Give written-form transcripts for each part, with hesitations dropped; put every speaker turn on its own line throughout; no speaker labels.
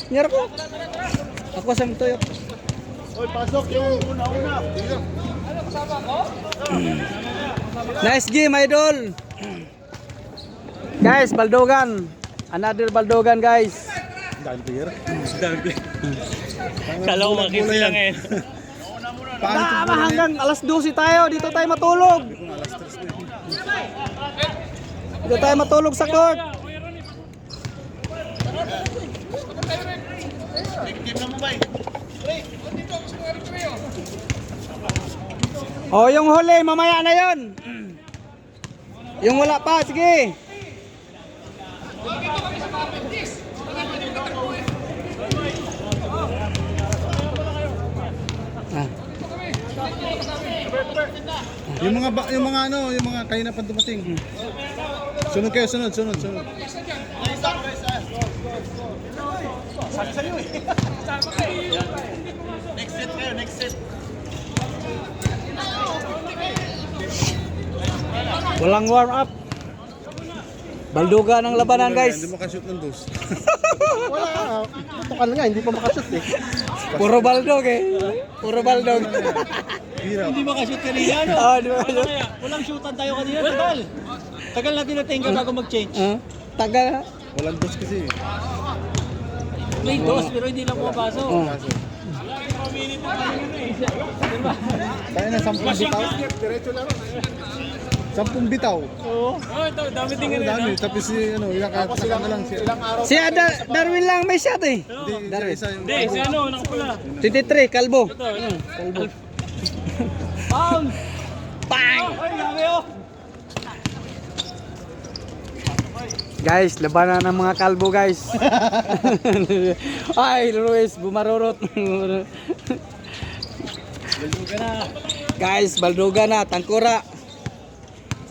Nyarap ko. Ako sa tuyok.
Oy, pasok yung una-una.
Nice game, idol. Guys, Baldogan. Another Baldogan, guys.
Dantier.
Kala ko makisi lang eh.
Tama, hanggang alas 12 tayo. Dito tayo matulog. Dito tayo matulog sa court. Oh, yung huli, mamaya na yon. Yung wala pa, sige. Ah.
Yung mga kayo na pa dumating. Sunod kayo, sunod. Next set.
Walang warm up. Baldugan ang labanan, guys.
Hindi makashoot ng dos.
Wala, tutukan nga, hindi pa makashoot eh.
Puro baldog eh. Puro baldog.
Hirap.
Hindi makashoot kanina, no?
Di ba?
Kaya, walang shootan tayo kanina, tagal. Tagal natin natingga bago mag-change.
Tagal.
Walang dos kasi.
May dos, pero hindi lang pumapasok.
Kaya na 10 bitaw. Diretso lang. 10 bitaw.
Oo. Ito, dami tingin rin.
Dami. Tapos ilang na lang siya.
Si Darwin lang may shot eh.
Hindi, isa yung...
Hindi, si ano, nakapula.
23, kalbo.
Ito, ano? Foul!
Bang!
Ay, laki oh!
Guys, labanan ng mga kalbo, guys. Ay, Ruiz, bumarurot.
Balduga na.
Guys, Balduga na, Tangkura.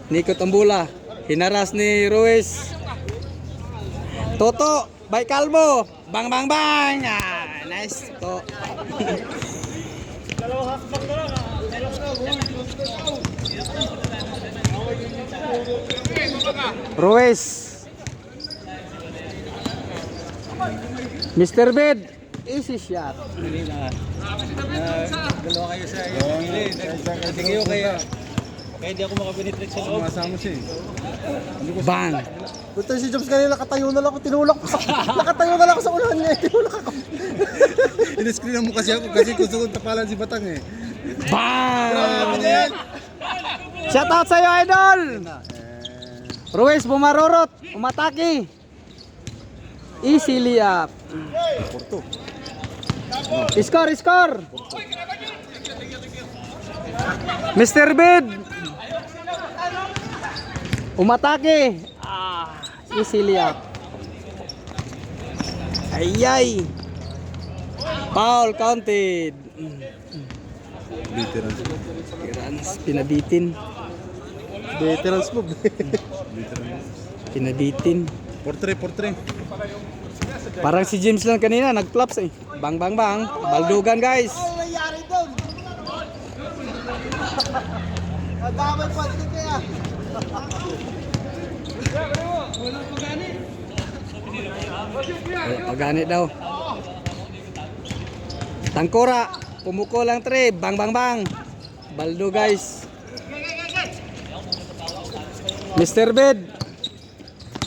Nico Tambula. Hinaras ni Ruiz. Toto, by Kalbo. Bang, bang, bang. Nice to. Ruiz. Mr. Bed. Easy shot.
Dalawa kayo sa gilid. Sige kayo kaya. Kaya di ako makapenetrate sa loob.
Masama siya eh.
Bang.
Punta si Jobs kanina, nakatayo na lang ako, tinulak ko nakatayo na lang ako sa unahan niya, tinulak ako.
In-screen mo kasi ako kasi gusto kong tapalan si Batang eh.
Bang! Shout out sa'yo, idol! Ruiz, bumarurot, umatake. Easy layup.
Porto.
Score! Mr. Bid! Umatake. Easy layup. Ayay! Foul counted.
Veterans.
Veterans, pinabitin.
Veterans move.
Pinabitin.
Portre.
Parang si James lang kanina, nag-flops eh. Bang, bang, bang. Baldugan, guys.
Ano nangyari doon? Madamay pa din kaya.
Wala pagani daw. Tangkura, pumuko lang 3. Bang, bang, bang. Baldo, guys. Mr. Bed.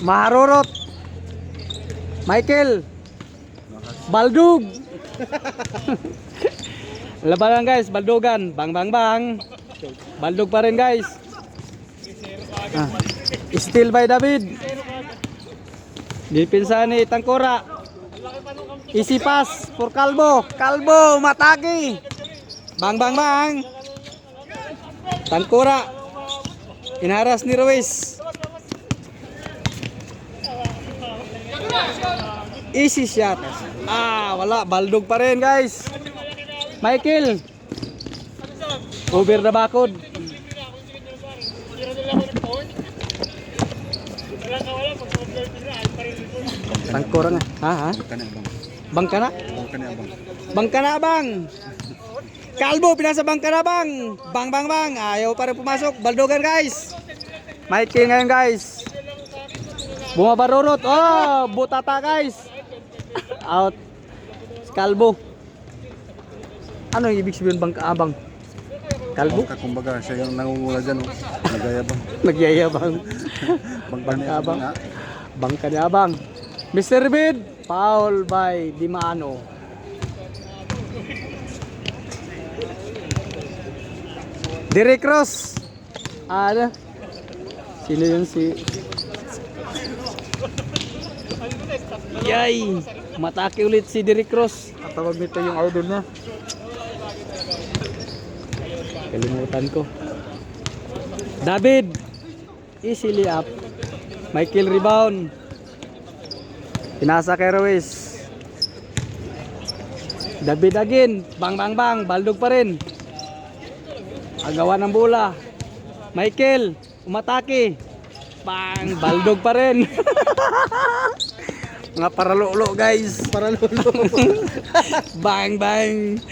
Maharurot. Michael. Baldug. Labanan, guys, Baldugan. Bang, bang, bang. Baldug pa rin, guys. Still by David. Dipinsa ni Tangkura. Easy pass for Kalbo. Kalbo, matagi. Bang, bang, bang. Tangkura. Inaras ni Ruiz. Easy shot. Wala. Baldog pa rin, guys. Michael. Over the bakod. Tangkura nga. Bangka na? Bangka na, bang. Kalbo, pinasa bangka na, bang. Bang, bang, bang. Ayaw pa rin pumasok. Baldogan, guys. Michael ngayon, guys. Bumabarurot. Oh, butata, guys. Out. Kalbo. Ano yung ibig sabihin bangkaabang? Kalbo?
Bangka, kumbaga, siya yung nangungula dyan. Oh. Nagayabang.
Nagyayabang.
Bangka-abang.
Bangka ni Abang. Mr. Bid, foul by Dimano. Derek Ross. Ano? Sino yun si... Yay! Matake ulit si Derek Ross. At tawag nito yung idol niya. Kalimutan ko. David. Easily up. Michael rebound. Pinasa kay Ruiz. David again. Bang bang bang. Baldog pa rin. Agawan ng bola. Michael. Umatake. Bang. Baldog pa rin. Mga paralulo guys. Paralulo. Bang bang.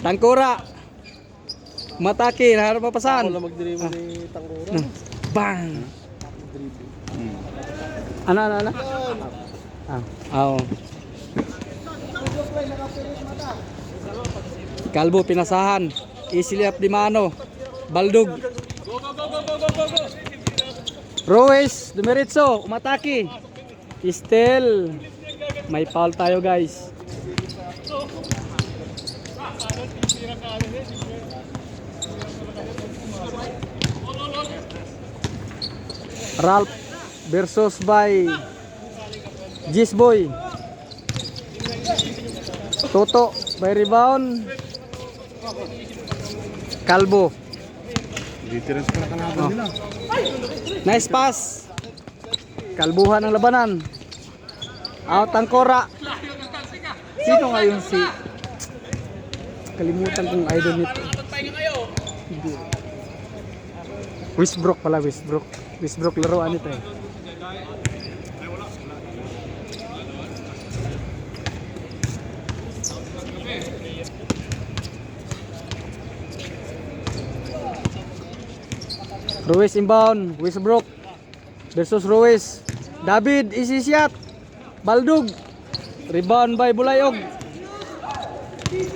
Tangkura. Umatake. Harap papasan.
Wala mag-dribble ni Tangkura.
Bang. Ano? Oo. Kalbo pinasahan. Easily up Dimano. Baldog. Ruiz, dumiretso, umatake. Still may foul tayo guys. Ralph versus by Gisboy. Toto by rebound. Kalbo.
Difference pa na kalaban nila.
Nice pass. Kalbuhan ng labanan. Out ang Kora. Sino ngayon si... Kalimutan kong idol nito. Hindi. Westbrook pala, Westbrook. Westbrook laruan nito eh. Ruiz inbound, Westbrook versus Ruiz. David, easy shot. Baldog. Rebound by Bulayog.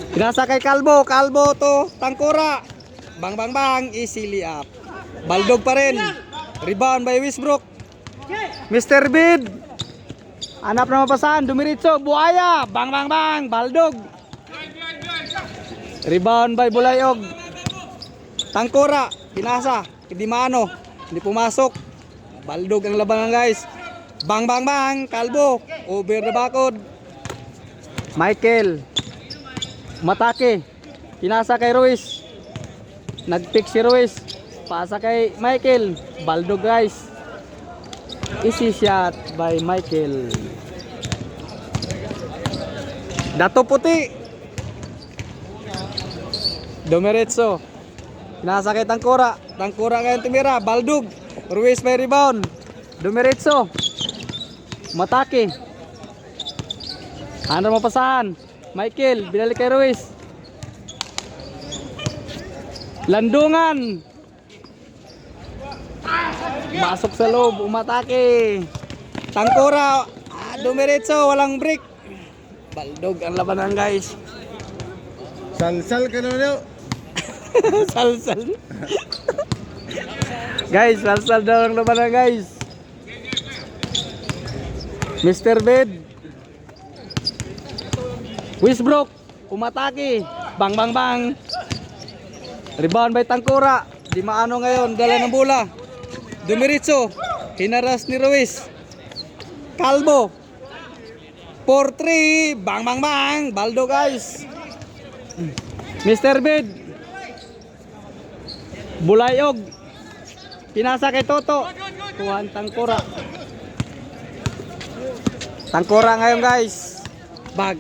Pinasa kay Kalbo. Kalbo to Tangkura. Bang bang bang, easily up. Baldog pa rin. Rebound by Westbrook. Mr. Bid. Hanap na mapasahan, dumiritso. Buhaya. Bang bang bang, Baldog. Rebound by Bulayog. Tangkura, pinasa. Dimano, hindi pumasok. Baldog ang labanan guys. Bang bang bang, Kalbo, over the backboard. Michael, matake. Pinasa kay Ruiz. Nag-pick si Ruiz. Pasa kay Michael. Baldog guys. Easy shot by Michael. Dato puti. Domeretso. Pinasa kay Tangkura. Tangkura ngayon tumira. Baldog. Ruiz may rebound. Dumiretso. Matake. Ano mapasahan? Michael. Binalik kay Ruiz. Landungan. Masok sa loob. Umatake. Tangkura. Dumiretso. Walang break. Baldog ang labanan guys.
Salsal ka naman yun.
Salsal. Guys, salsal daw ang labanan guys. Mr. Bed. Westbrook. Umatake. Bang bang bang. Rebound by Tangkura. Di maano ngayon. Dala ng bola. Dumiritso. Hinaras ni Ruiz. Kalbo. 4-3. Bang bang bang. Baldo guys. Mr. Bed. Bulayog. Pinasa kay Toto. Kuha ang Tangkura. Tangkura ngayon guys. Bag.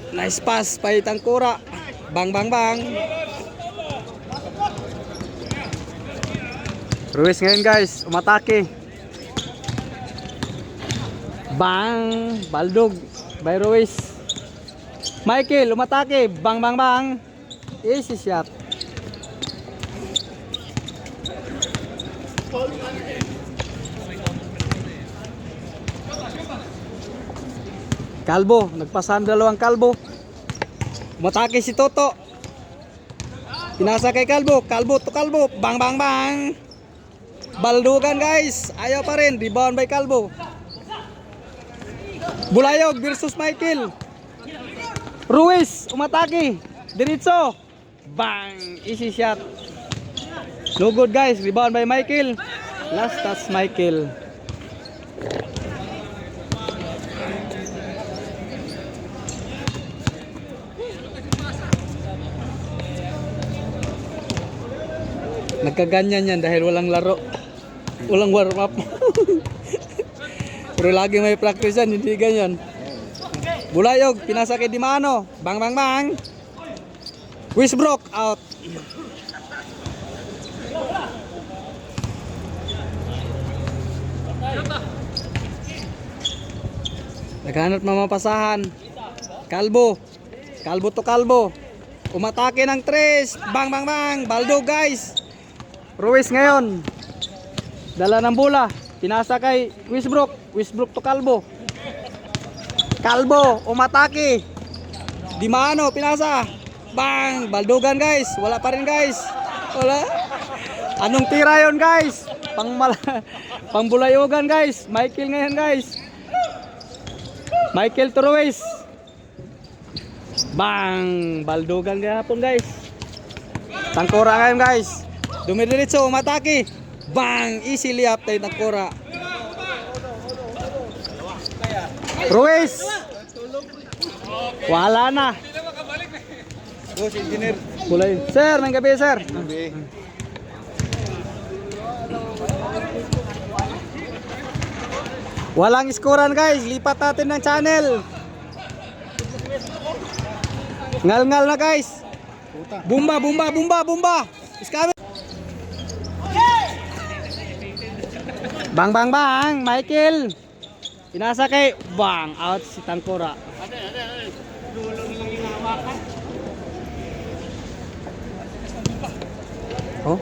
Nice pass pa Tangkura. Bang bang bang. Ruiz ngayon guys. Umatake. Bang. Baldog. By Ruiz. Michael. Umatake. Bang bang bang. Easy shot. Kalbo, nagpasahan dalawang kalbo. Umatake si Toto. Pinasa kay Kalbo, Kalbo to Kalbo. Bang bang bang. Baldugan guys, ayaw pa rin. Rebound by Kalbo. Bulayog versus Michael. Ruiz, umatake. Diretso. Bang, easy shot. No good guys, rebound by Michael. Last touch Michael. Nagkaganyan yan dahil walang laro. Walang warm up. Pero lagi may practice yan, hindi ganyan. Bulayog, pinasa kay Dimano. Bang bang bang. Wisbrook out. Naghanap mamapasahan. Kalbo. Kalbo to Kalbo. Umatake ng tres. Bang bang bang. Baldo guys. Ruiz ngayon. Dala ng bola. Pinasa kay Wisbrook. Wisbrook to Kalbo. Kalbo. Umatake. Dimano. Pinasa. Bang. Baldogan guys. Wala pa rin guys. Wala. Anong tira yon guys? Pangbulayogan guys. Michael ngayon guys. Michael to Ruiz. Bang! Baldogan gahapon guys. Tangkora ngayon guys. Dumidiretso, umatake. Bang! Easy layup tayo Tangkora. Ruiz. Wala na.
Boss, engineer.
Kulay. Sir, may gabi sir. Walang skoran guys. Lipat natin ng channel. Ngal-ngal na guys. Bumba, bumba, bumba, bumba. Is coming. Bang, bang, bang. Michael. Pinasa kay. Bang. Out si Tangkora. Oh.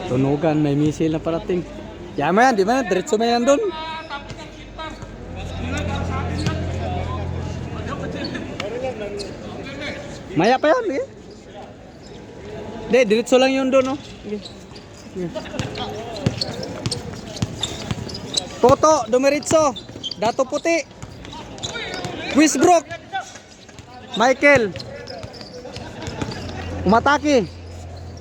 Tunugan. May misil na parating. Yaman yan. Di ba? Diretso mo yan doon. Maya pa yan, eh. Hindi, diretso lang yun doon, oh. Okay. Toto, dumiritso. Dato puti. Wisbrook. Michael. Umatake.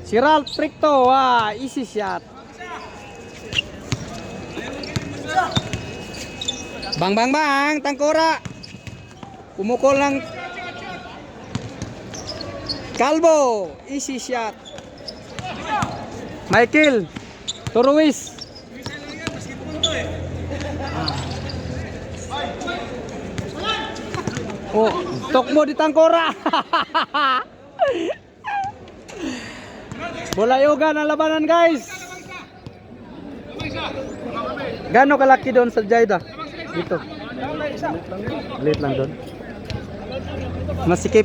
Si Ralph Tricto. Wah, easy shot. Bang, bang, bang. Tangkora. Pumukol ng Kalbo, easy shot. Michael, to Ruiz. Oh, tok mo di Tangkora. Bulayogan ang labanan guys. Gano kalaki doon sa Jaida? Dito. Late lang doon. Masikip.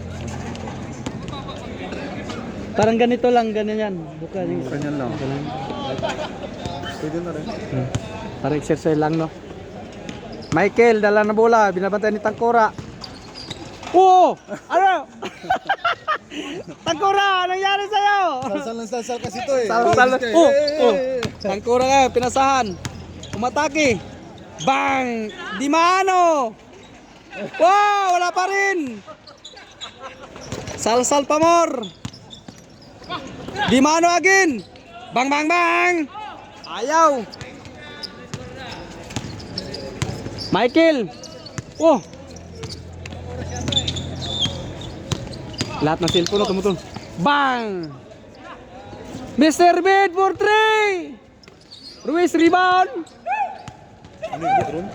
Parang ganito lang, ganyan. Bukan yung
Ganyan lang. Pwede na rin.
Parang exercise lang, no? Michael, dala na bola. Binabantay ni Tangkora. Oo! Ano? Tangkora, anong nangyari sa'yo?
Salsal kasi to eh.
Salsal. Oh, oh. Tangkora nga, pinasahan. Umatake. Bang! Dimano! Wow! Wala pa rin! Salsal pa more! Dimano again. Bang bang bang. Ayaw. Michael. Oh. Lahat ng cellphone na tumutun. Bang. Mr. Bed for 3. Ruiz rebound.
Ano yung drone?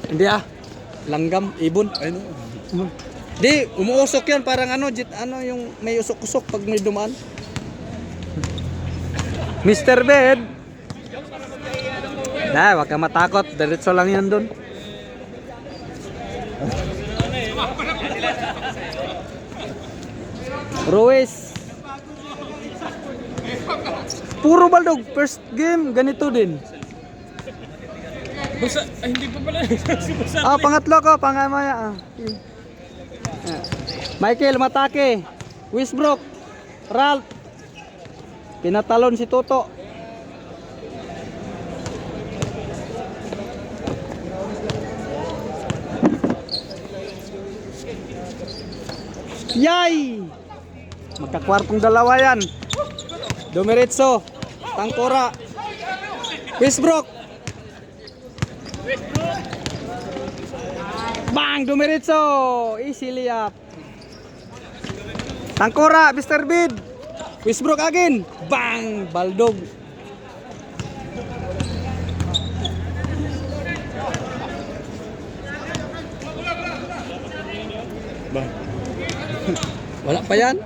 Hindi ah. Langgam, ibon.
Ay no.
Di, umuusok yan parang ano, ano yung may usok-usok pag may dumaan. Mr. Bed. Dah, wag kang matakot. Diretso lang yan doon. Ruiz. Puro baldog. First game, ganito din.
Busa, ay hindi pa pala. Si Busa.
Pangatlo ko, pangamaya. Michael, Matake. Wisbrook. Ralph. Pinatalon si Toto. Yay! Magkakwartong dalawa yan. Dumiretso. Tangkora. Wisbrook. Bang! Dumiretso. Easy layup. Tangkora. Mr. Bid. Wisbrook again. Bang! Baldog.
Ba?
Wala pa yan?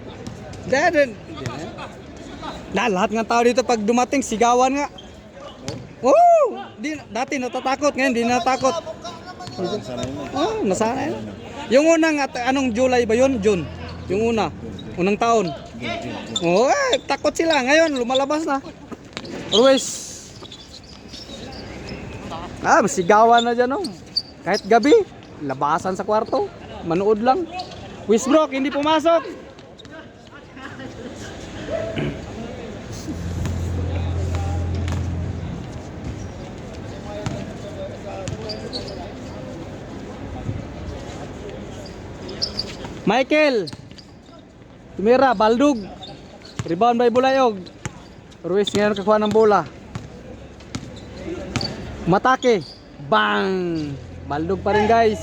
Hindi na. Lahat ng tao dito pag dumating, sigawan nga. Oh! Dati natatakot, ngayon di natakot. Oh, nasanay. Yung unang, anong July ba yun? June. Yung unang taon. Oh, takot sila. Ngayon, lumalabas na. Always. Sigawan na dyan, oh. Kahit gabi, labasan sa kwarto. Manood lang. Wisbrook, hindi pumasok. Michael. Tumira, Baldog. Rebound by Bulayog. Ruiz ngayon kakuha ng bola. Matake. Bang! Baldog pa rin, guys.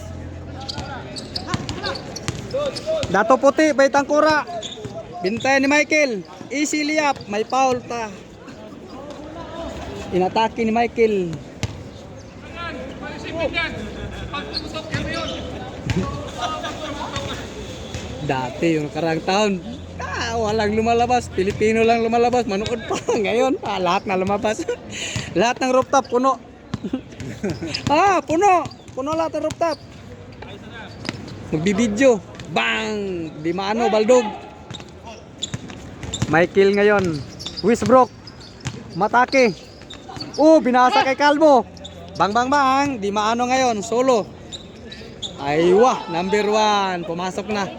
Dato puti, bay Tangkura. Bintayan ni Michael. Easy layup, may foul ta. Inatake ni Michael. Dati yung karang taon, walang lumalabas. Pilipino lang lumalabas. Manood pa. Ngayon, lahat na lumabas. Lahat ng rooftop puno. Puno. Puno lahat ng rooftop. Magbibidyo. Bang! Di maano, Baldog. Michael ngayon. Wisbrook. Matake. Binasa kay Calvo. Bang, bang, bang. Di maano ngayon. Solo. Aywa. Number 1. Pumasok na.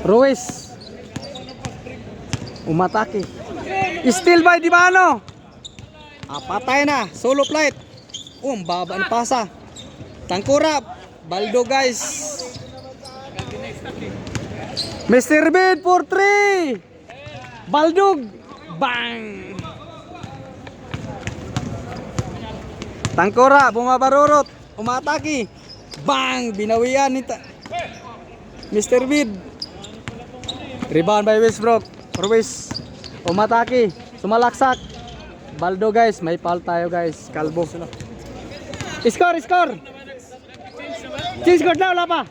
Ruiz. Umatake. Still by Di maano. Patay na. Solo flight. Ang baba ng pasa. Tangkura. Baldo, guys. Mr. Bid for 3. Baldog. Bang. Tangkura. Bumabarurot. Umatake. Bang. Binawian ni Mr. Bid. Rebound by Wisbrook. Ruiz. Umatake. Sumalaksak. Baldo, guys, may foul tayo, guys. Calvo. Score. Score na, wala pa.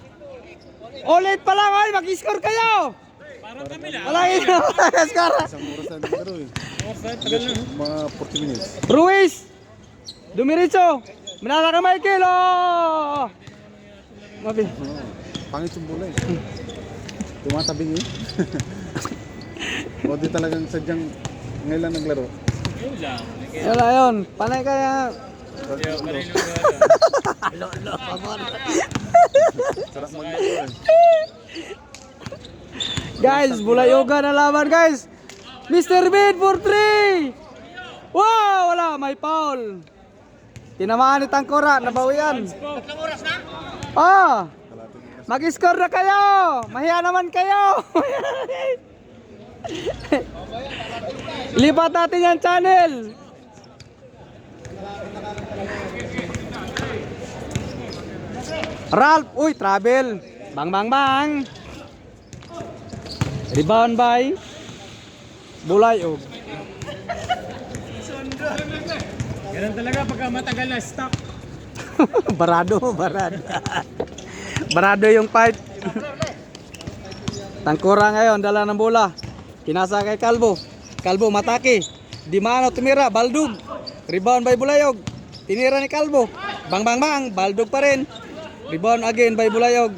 Ulit pa lang, ay, mag-score kayo.
Parang kami lang.
Wala yun. Score.
Isang oras na nagkaro eh. Mga 40 minutes.
Ruiz. Dumiritso. Minala ka, Michael. Oh. Mabi.
Pangit yung bola eh. Tumatabing eh. O di talagang sadyang ngayon lang naglaro.
Yun lang.
Wala yun. Panay kaya.
Sarap maglaro eh.
Guys, Bulayoga na laban, guys. Mr. Bid for 3. Wow, wala. May foul. Tinamaan ni Tangkura. Nabawian. Mag-score na kayo. Mahiya naman kayo. Lipat natin yung channel. Ralph, travel. Bang, bang, bang. Rebound by Bulayog.
Ganun talaga pagka matagal na stock.
Barado. Barado yung fight. Tangkura ngayon, dala ng bola. Pinasa kay Calvo. Calvo, matake. Di maano, tumira. Baldog. Rebound by Bulayog. Tinira ni Calvo. Bang, bang, bang. Baldog pa rin. Rebound again by Bulayog.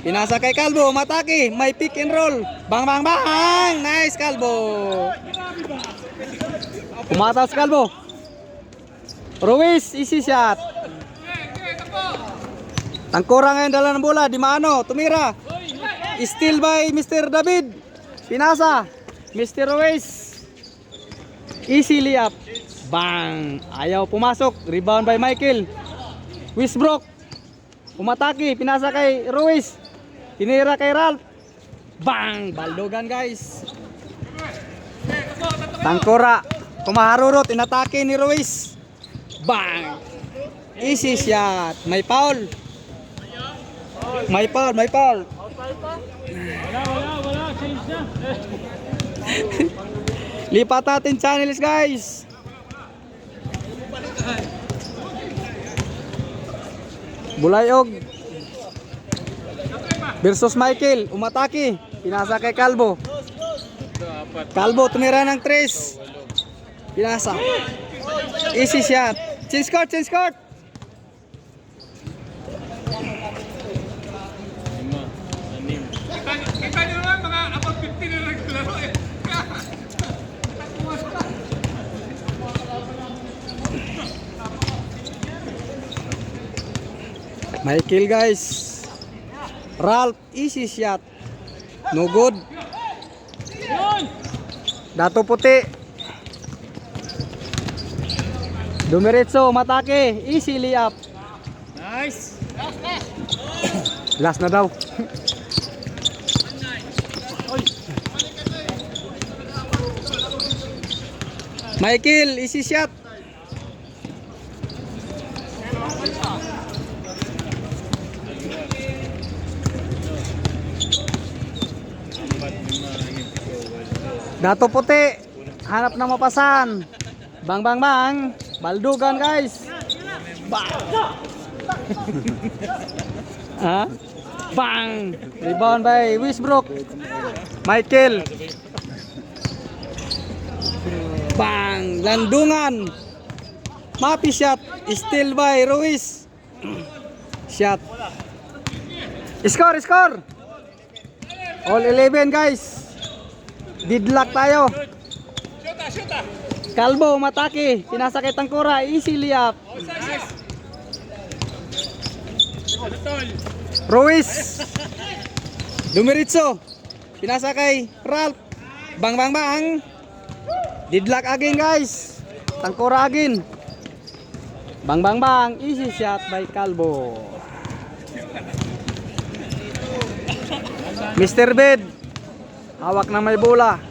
Pinasa kay Calvo, umatake, may pick and roll. Bang bang bang! Nice Calvo. Umatas Calvo. Ruiz, easy shot. Tangkora ngayon dala ng bola, di maano, tumira. Steal by Mr. David. Pinasa, Mr. Ruiz. Easy layup. Bang! Ayaw pumasok. Rebound by Michael. Wisbrook. Umatake, pinasa kay Ruiz. Tinira kay Ralph. Bang! Baldogan guys. Tangkora. Kumaharurot, inatake ni Ruiz. Bang! Easy shot. May foul. May foul, may foul.
Wala. Change na.
Lipat natin channels guys. Bulayog versus Michael. Umatake. Pinasa kay Calvo. Calvo tumira ng 3. Pinasa. Easy shot. Change court, change court.
Kita nyo naman mga abang 50 na naglaro eh.
Michael guys. Ralph, easy shot. No good. Dato puti. Dumiretso, matake. Easy layup.
Nice.
Last na daw. Michael, easy shot. Dato puti. Hanap na mapasan. Bang bang bang. Baldugan guys. Bang. Ha? Bang. Rebound by Wisbrook. Michael. Bang. Landungan. Mapi shot. Steal by Ruiz. Shot. Score, score. All 11 guys. Didlock tayo. Calvo, matake. Pinasa kay Tangkora. Easy layup. Ruiz. Dumiritso. Pinasa kay Ralph. Bang bang bang. Didlock again guys. Tangkora again. Bang bang bang. Easy shot by Calvo. Mr. Bed. Hawak na may bola.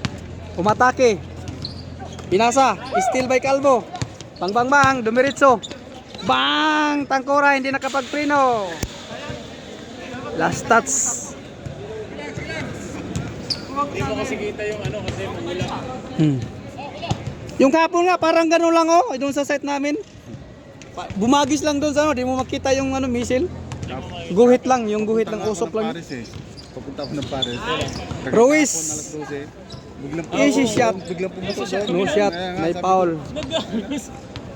Umatake. Pinasa. Steal by Calvo. Bang bang bang. Dumiritso. Bang! Tangkora hindi nakapagpreno. Last touch.
Hindi mo kasi kita yung ano kasi magulang.
Yung kapon nga parang gano'n lang oh. Doon sa site namin. Bumagis lang doon sa ano. Di mo makita yung ano missile. Guhit lang. Yung guhit ng usok lang.
Papunta ako ng Paris.
Ruiz.
Biglang
Easy shot.
Biglang pumusok doon.
No shot. May foul.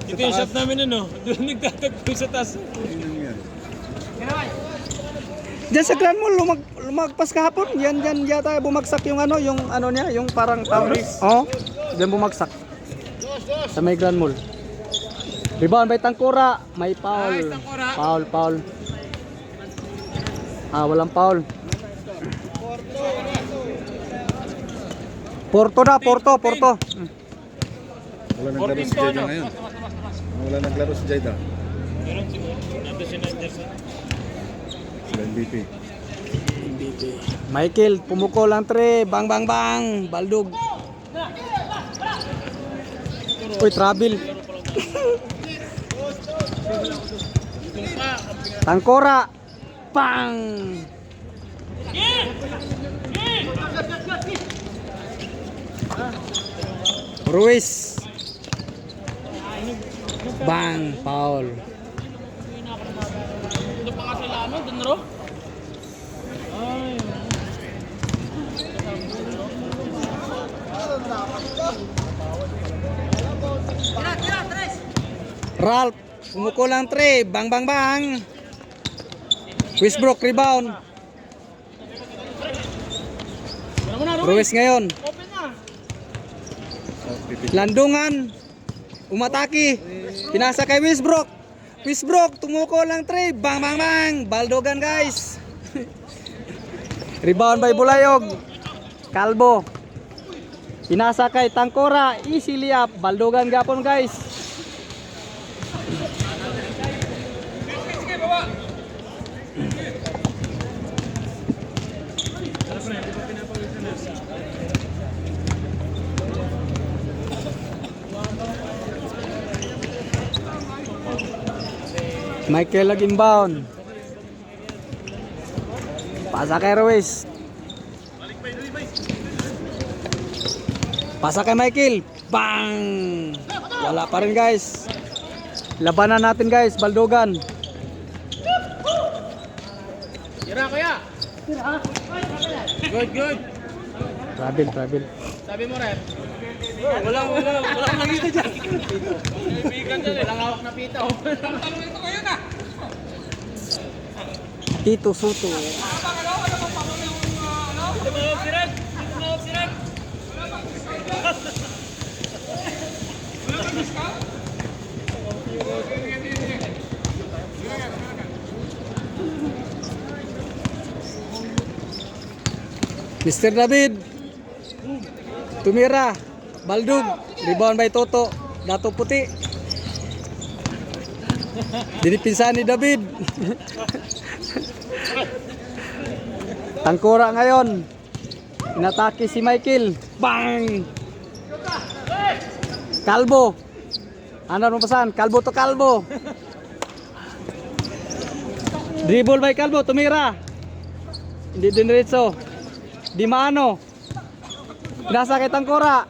Ito yung shot namin ano. Doon nagtatagpo sa taas.
Diyan sa Grand Mall lumagpas kahapon. Yan yata bumagsak yung ano niya, yung parang towers. Oh. Diyan bumagsak. Sa may Grand Mall. Rebound by Tangkora. May foul. Foul. Walang foul. Porto.
Wala naglaro si Jada ngayon. Wala naglaro si Jada.
Meron siguro. Nandun si Nanderson.
Sila MVP.
Michael, pumuko lang 3. Bang bang bang. Baldog. Uy, travel. Tangkora. Pang. Ruiz. Bang, foul.
Ito pa nga sila ano, dun ro?
Ralph, pumuko lang 3. Bang bang bang. Wisbrook rebound. Ruiz ngayon.
Oh, pipit.
Landungan. Umatake. Pinasa kay Wisbrook. Wisbrook, tumuko lang 3. Bang, bang, bang. Baldogan guys. Rebound by Bulayog. Kalbo. Pinasa kay Tangkora. Easy layup. Baldogan gapon guys. Michael lagi inbound. Pasa kay Ruiz. Pasa kay Michael. Bang! Wala pa rin guys. Labanan natin guys, Baldogan.
Tira kuya. Good.
Travel.
Sabi mo rin. Wala akong nakita dyan. Kaibigan dyan eh. Walang hawak na pita.
Tito Soto. Mr. David. Tumira. Baldug. Rebound by Toto. Dato Puti. Dinipinsan ni David. Tangkora ngayon. Inatake si Michael. Bang! Kalbo. Ano mo pasan? Kalbo to Kalbo. Dribble by Kalbo. Tumira. Hindi diniritso. Di Mano. Pinasa kay Tangkora.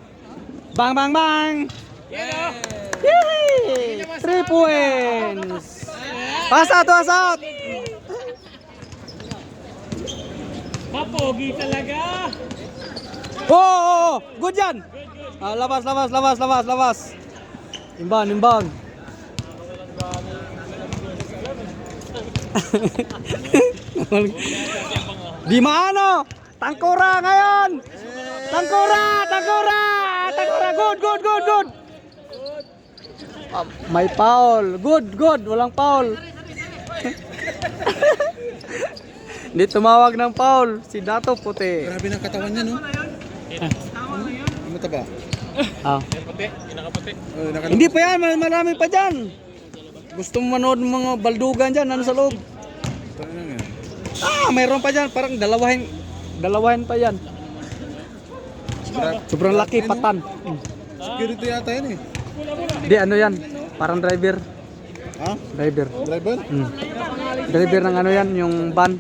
Bang, bang, bang! Yay! 3 points! Pass out!
Mapogi talaga.
Oh! Good yan! Labas. Imbang. Di Mano! Tangkora ngayon! Tangkora! Good! May foul. Good. Walang foul. Hindi tumawag ng foul. Si Dato Puti.
Grabe ng katawan niya, no? Ano mataba?
Puti. Pinakaputi.
Oh,
Hindi pa yan. Marami pa dyan. Gusto mo manood ng mga baldugan dyan. Ano sa loob? Mayroon pa dyan. Parang dalawahin pa yan. Sobrang laki, patan.
Security yata yan eh.
Di ano yan? Parang driver.
Ha?
Driver.
Driver?
Driver ng ano yan, yung van.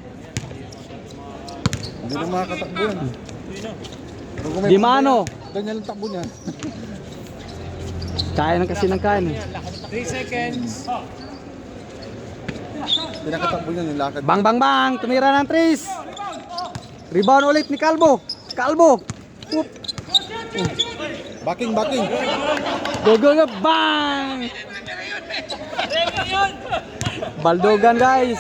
Hindi na makakatakbo yan. Pero kung may
Di Mano.
ganyan lang takbo niya.
Kaya na kasi ng kain.
3 seconds.
Hindi nakatakbo niya yung lakad.
Bang! Tumira ng Tris. Rebound ulit ni Kalbo. Whoop.
Backing.
Go. Bang! Baldogan guys.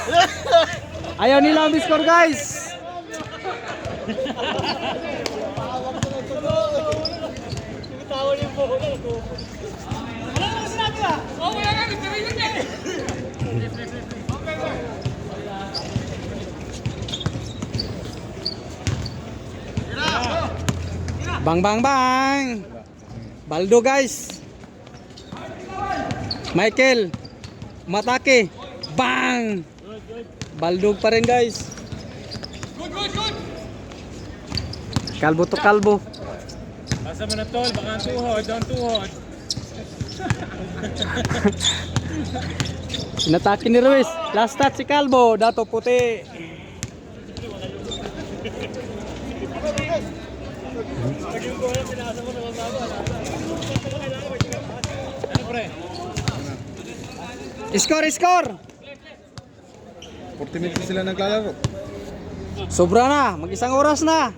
Ayaw nila ang score guys. Bang! Baldo guys. Michael. Matake. Bang! Baldog pa rin guys. Kalbo to Kalbo.
Pasa mo na tol. Baka ang tuhod. Down tuhod.
Inatake ni Ruiz. Last touch si Kalbo. Dato Puti.
Ano pre?
Score!
40 minutes sila naglalaro.
Sobra na. Mag-isang oras na.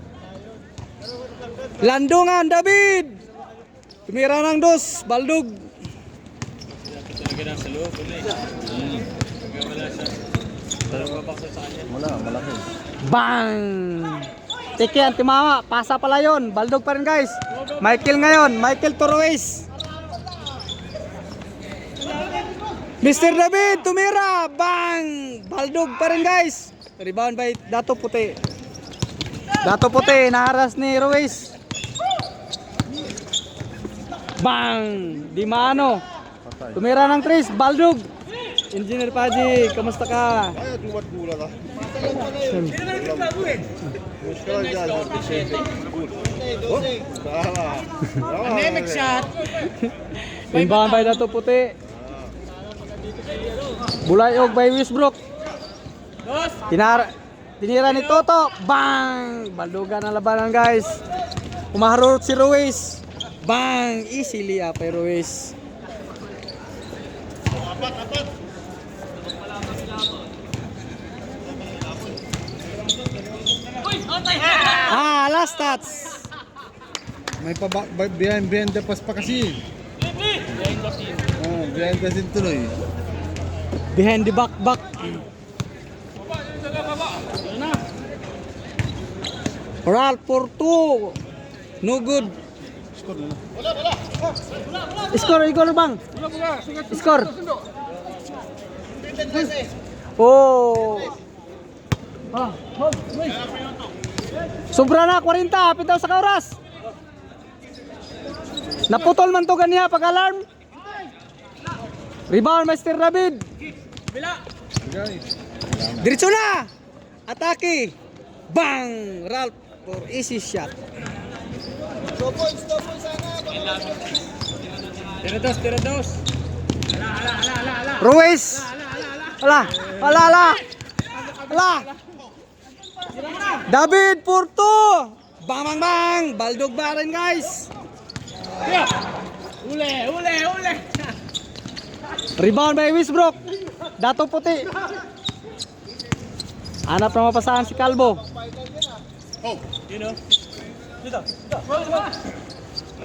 Landungan, David. Tumira ng dos. Baldog.
Talaga na sa loob. Wala siya. Talaga baksa sa kanya.
Wala, malaki.
Bang! Tiki, antimama. Pasa pala yun. Baldog pa rin guys. Michael ngayon. Michael to Ruiz. Mr. David, tumira. Bang! Baldog pa rin guys. Rebound by Dato Puti. Dato Puti, naharas ni Ruiz. Bang! Di mano. Tumira ng Tris. Baldog. Engineer Paji, kamusta ka?
Ay, tumat gula ka.
Anemic shot.
Inbound by Dato Puti. Bulayog by Wisbrook. Tinira ni Toto. Bang! Baldugan ang labanan guys. Umaharot si Ruiz. Bang! Easily up by Ruiz. Last touch.
May behind the pass pa kasi. Oh, behind the scene tuloy.
Behind the back. Ralph for 2. No good. Score, bang. Score. Oh. Sobra na 40, hapit daw sa kauras. Naputol man to ganiya pag alarm. Rebound Mr. David. Diretso na. Atake. Bang! Ralph for easy shot.
Tira dos.
Ruiz. Ala. David for 2. Bang. Baldog ba rin guys.
Ule.
Rebound by Wisbrook. Dato Puti. Hanap na mapasahan si Calvo.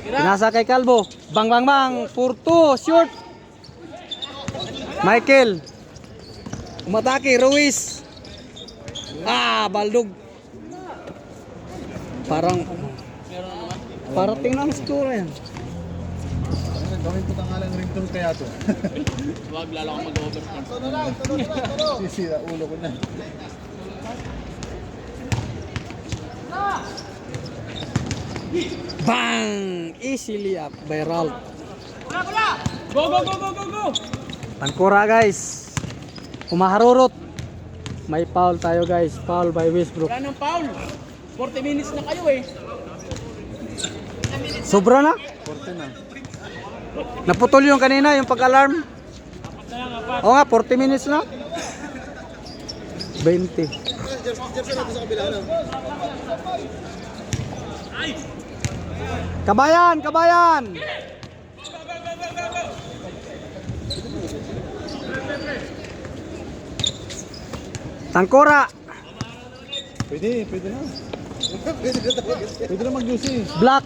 Pinasa kay Calvo. Bang. For 2. Shoot. Michael. Umatake. Ruiz. Baldog. Parang tingnan ang score yan.
Gawin ko tangalang ringtone kaya to.
Wag lalo akong mag-overtime.
Sisira ulo ko na.
Bang! Easily up by Ralph.
Go.
Tangkura guys. Kumaharurot. May foul tayo guys. Foul by Westbrook.
Wala nang foul. 40 minutes na kayo eh.
Sobra na.
40 na.
Naputol yung kanina, yung pag-alarm. Oo nga, 40 minutes na. 20. Kabayan! Tangkura.
Pwede na. Pwede na mag-UC.
Black.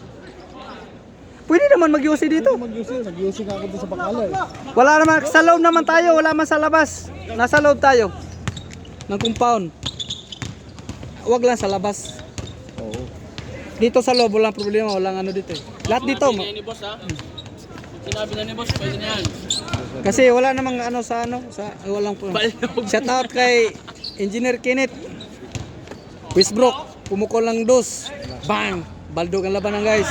Pwede naman mag-UC dito.
Nag-UC nga ako doon sa Bacala eh.
Wala naman, sa loob naman tayo, wala man sa labas. Nasa loob tayo. Ng compound. Huwag lang sa labas.
Oo.
Dito sa loob, walang problema, walang ano dito. Lahat dito.
Sinabi ni boss ha. Sinabi na ni boss, pwede na yan.
Kasi wala namang ano sa walang po. Shout out kay Engineer Kenneth. Westbrook, pumukol ng dos. Bang! Baldog ang labanan guys.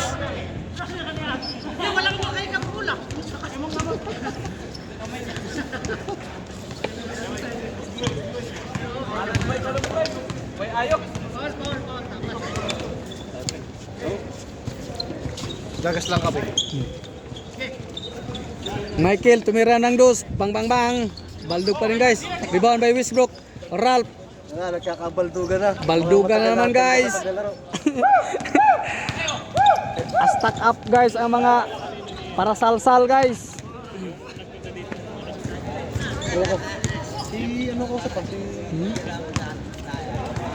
Gagas lang kami.
Michael, tumira ng dos. Bang. Baldog pa rin guys. Rebound by Westbrook. Ralph.
Nagkakabaldugan na.
Baldugan na naman guys. Stack up guys ang mga para salsal guys.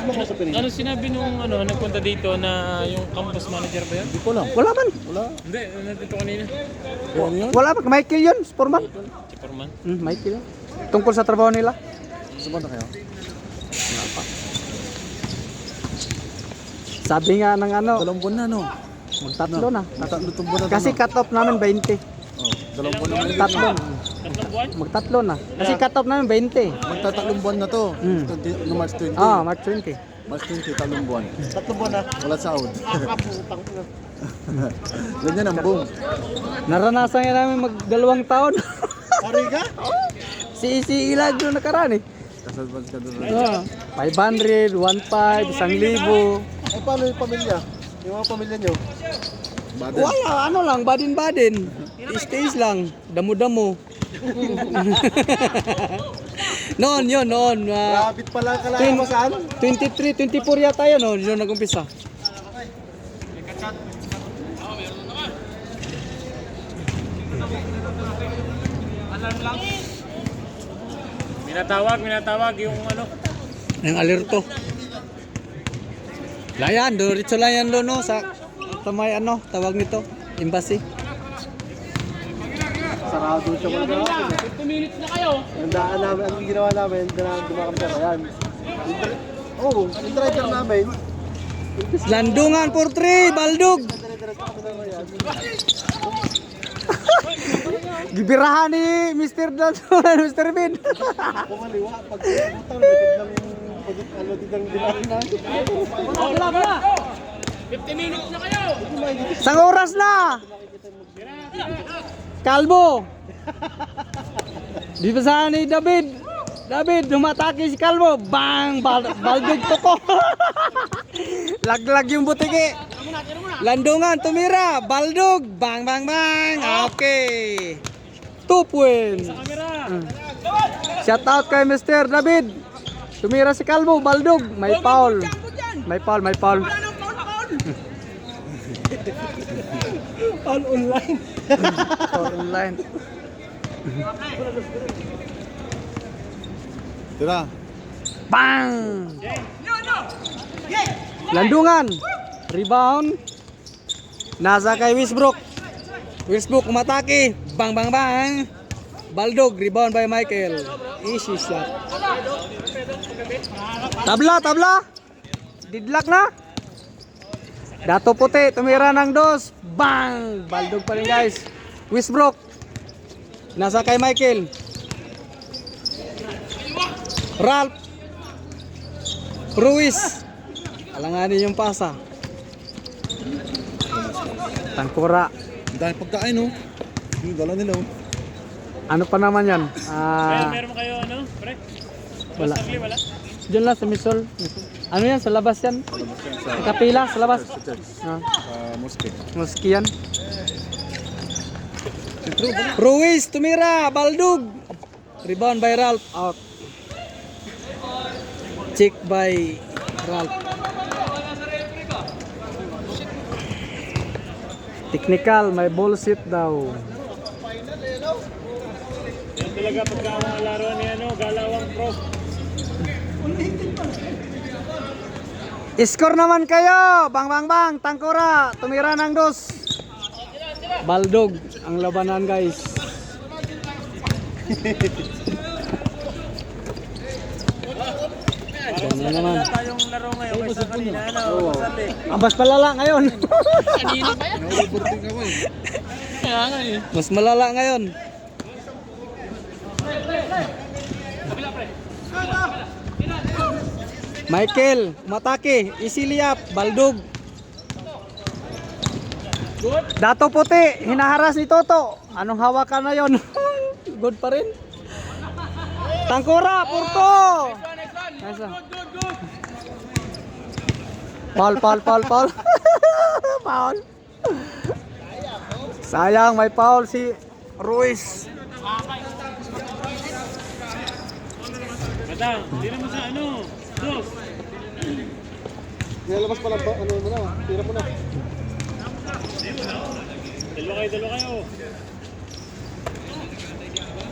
Ano sinabi nung nagpunta dito na yung campus manager ba yan?
Hindi ko lang.
Wala man.
Hindi, nandito kanina.
Wala man. Michael yun. Sportman.
Si Forman.
Michael yun. Tungkol sa trabaho nila.
Sumanda kayo?
Sabi nga ng ano,
2 buwan na, no?
magtatlo na.
Tatlo buwan na.
Kasi cut off namin 20.
Oh, 2 buwan na.
Tatlo.
Tatlong buwan?
Magtatlo na. Kasi cut off namin 20.
Magtatatlong buwan na to.
Mm.
No, March 20.
Ah, March 20.
March 20, 3 buwan.
3 buwan na.
Wala sahod.
Kaputang na.
Ganyan ang boom.
Naranasan nga namin mag 2 taon.
Ariga?
si Ilag doon nakaraan eh.
Kasalbag ka doon.
500, 1,500, 1,000.
Eh, paano yung pamilya? Yung mga pamilya nyo?
Baden.
Wala, ano lang, badin-badin. Stays lang, damo-damo. noon, yun, noon.
Rabbit pala kalaya mo saan?
23, 24 yata yun, no? Yun nag-umpisa.
Minatawag yung ano.
Yung alerto. Layan, diretso lang yan no, sa tamay ano, tawag nito, embassy.
Sarado siya mga
50 minutes na kayo.
Ang daan namin, ang ginawa namin, dumakam siya. Ayan. Oo, yung driver namin.
Landungan for 3, Baldog.
Dire-diretso kami na yan.
Gibirahan ni Mr. Landungan, Mr. Bin.
Pumaliwa, pag utang, likod ng ano ditang dilaan namin.
Wala. 50 minutes na kayo.
Sang oras na? Kalbo. Di ba sa ni David? David, dumatake si Kalbo. Bang! Baldog toko. Laglag yung butiki. Landungan, tumira. Baldog. Bang, bang, bang. Okay. 2 points. Shout out kay Mr. David. Tumira si Kalbo. Baldog. May foul. May foul, may foul.
All online.
Foul online.
Tira.
Bang! Landungan. Rebound. Nasa kay Wisbrook. Wisbrook umatake. Bang, bang, bang. Baldog. Rebound by Michael. Easy shot. Tabla, tabla. Didlak na. Dato puti. Tumira ng 2. Bang! Baldog pa rin guys. Wisbrook. Nasa kay Michael. Ralph. Ruiz. Alanganin yung pasa. Tangkura.
Ang dahil pagkain, no? Yung dala nila, oh.
Ano pa naman yan?
Meron kayo ano, pre?
Wala.
Wala.
Diyan lang sa Misol. Ano yan? Sa labas yan? Sa kapila? Sa labas?
Sa church.
Ah,
Mosque.
Moski yan. Ruiz, tumira. Baldug. Rebound by Ralph. Out. Check by Ralph. Technical, may bullshit daw.
Yan talaga pagkawang laro ni ano, Galawang Pro.
Score naman kayo! Bang bang bang! Tangkura! Tumira ng 2. Baldog ang labanan guys. Ganyan naman.
Tayong laro ngayon kaysa kanina, ano, Masali.
Ang mas malala ngayon.
Kanina ba yan?
Overthink ako, eh.
Kaya nga eh.
Mas malala ngayon. Michael, umatake. Easily up. Baldog. Dato puti. Hinaharas ni Toto. Anong hawakan na yon? Good pa rin. Tangkura, Purto. Nice one. Paul. Paul. Sayang, may Paul si Ruiz.
Matang, hindi naman sa ano, dos.
Nilalabas pala ba, ano mo na, tira mo na.
Dalawa kayo.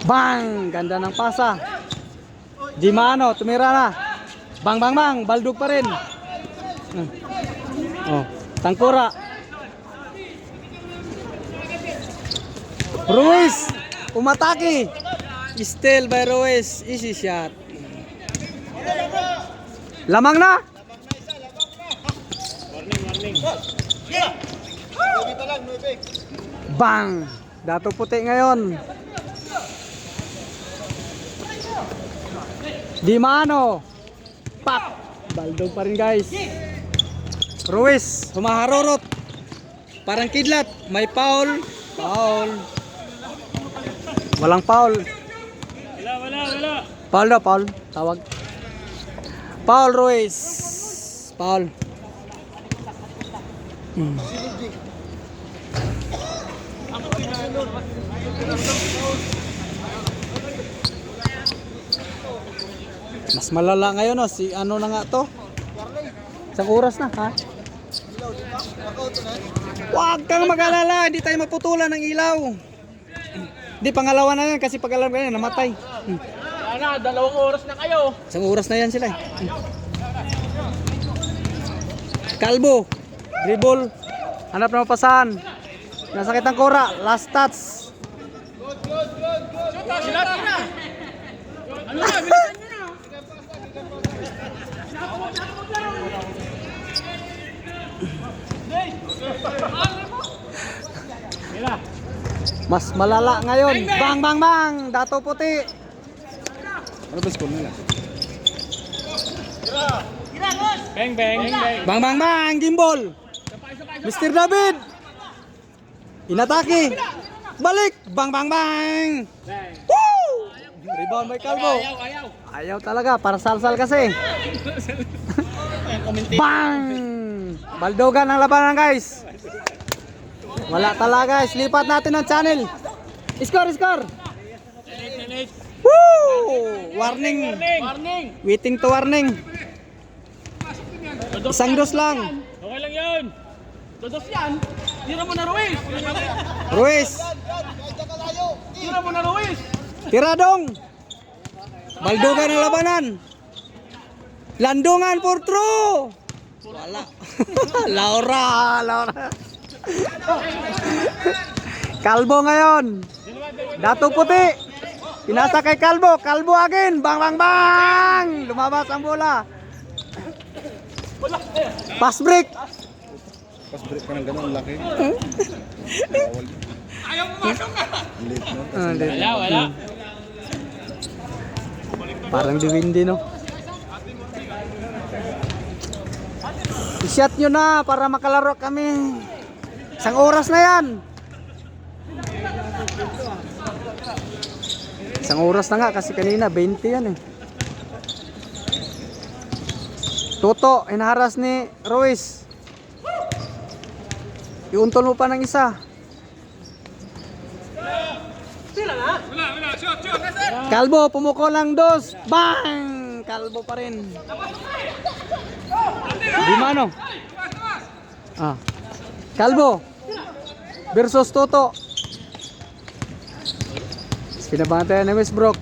Bang! Ganda ng pasa. Dimano, tumira na. Bang, bang, bang. Baldog pa rin. Oh, Tangkura. Ruiz. Umatake. Still by Ruiz. Easy shot. Lamang na. Bang! Dato puti ngayon. Di mano. Pap! Baldog pa rin guys. Ruiz, humaharurot. Parang kidlat. May foul. Foul. Walang foul.
Wala.
Foul daw, foul. Tawag. Foul Ruiz. Foul. Mas malala ngayon no, si ano na nga to? Isang oras na, ha? Huwag kang mag-alala, hindi tayo maputulan ng ilaw. Hindi, pangalawa na yan kasi pag alam ka yan, namatay.
Sana, 2 oras na kayo.
Isang oras na yan sila eh. Kalbo, dribble, hanap na mapasahan. Nasakit ang kura, last touch.
Silat na. Ano na, bilisan nyo na.
Mas malala ngayon. Bang bang bang, dato puti.
Ano ba score nila?
Bang.
Bang bang bang, gimbal. Mr. David. Inatake. Balik, bang bang bang. Woo! Rebound by Calvo.
Ayaw.
Ayaw talaga, para salsal kasi. Bang! Baldogan ang labanan guys. Wala talaga guys, lipat natin ang channel. Score. Woo! Warning. Waiting to warning. Isang dos lang.
Okay lang yun. Dodos yan. Tira mo na Ruiz.
Ruiz,
Tira mo na Ruiz.
tira dong. Baldogan ang labanan. Landungan for true. Wala. Laura. Kalbo ngayon. Dato puti. Pinasa kay Kalbo. Kalbo again. Bang. Lumabas ang bola. Pass break.
Pas break ka ng ganun, laki. Bawal.
Ayaw mo masok na.
Late no?
Wala.
Parang diwindi no. I-shot nyo na para makalaro kami. Isang oras na yan. Isang oras na nga kasi kanina 20 yan eh. Toto, inaharas ni Ruiz. Iuntol mo pa ng isa. Kalbo, pumuko lang dos. Bang! Kalbo pa rin. Di mano. Kalbo versus Toto. Pinabantayan ni Westbrook.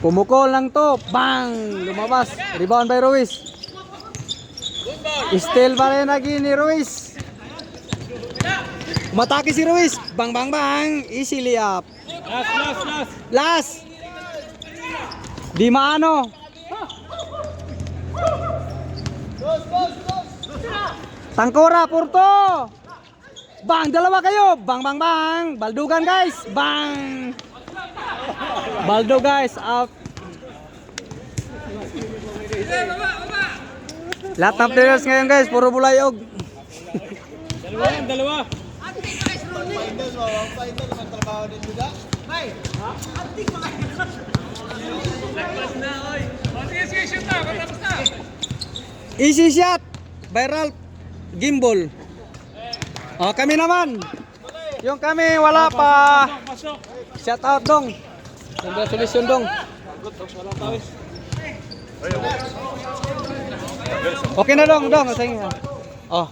Pumuko lang to. Bang! Lumabas. Rebound by Ruiz. Still pa rin lagi ni Ruiz. Umatake si Ruiz. Bang. Easily up. Last. Di maano. Tangkora, Porto. Bang, dalawa kayo. Bang. Baldugan guys. Bang. Baldo guys out. Lahat ng players ngayon guys, puro bulayog.
Dalawa.
Easy shot. Viral gimbal. Oh, kami naman. Yung kami wala pa. Shout out dong. Congratulations dong. Okay na dong. Sige. Oh.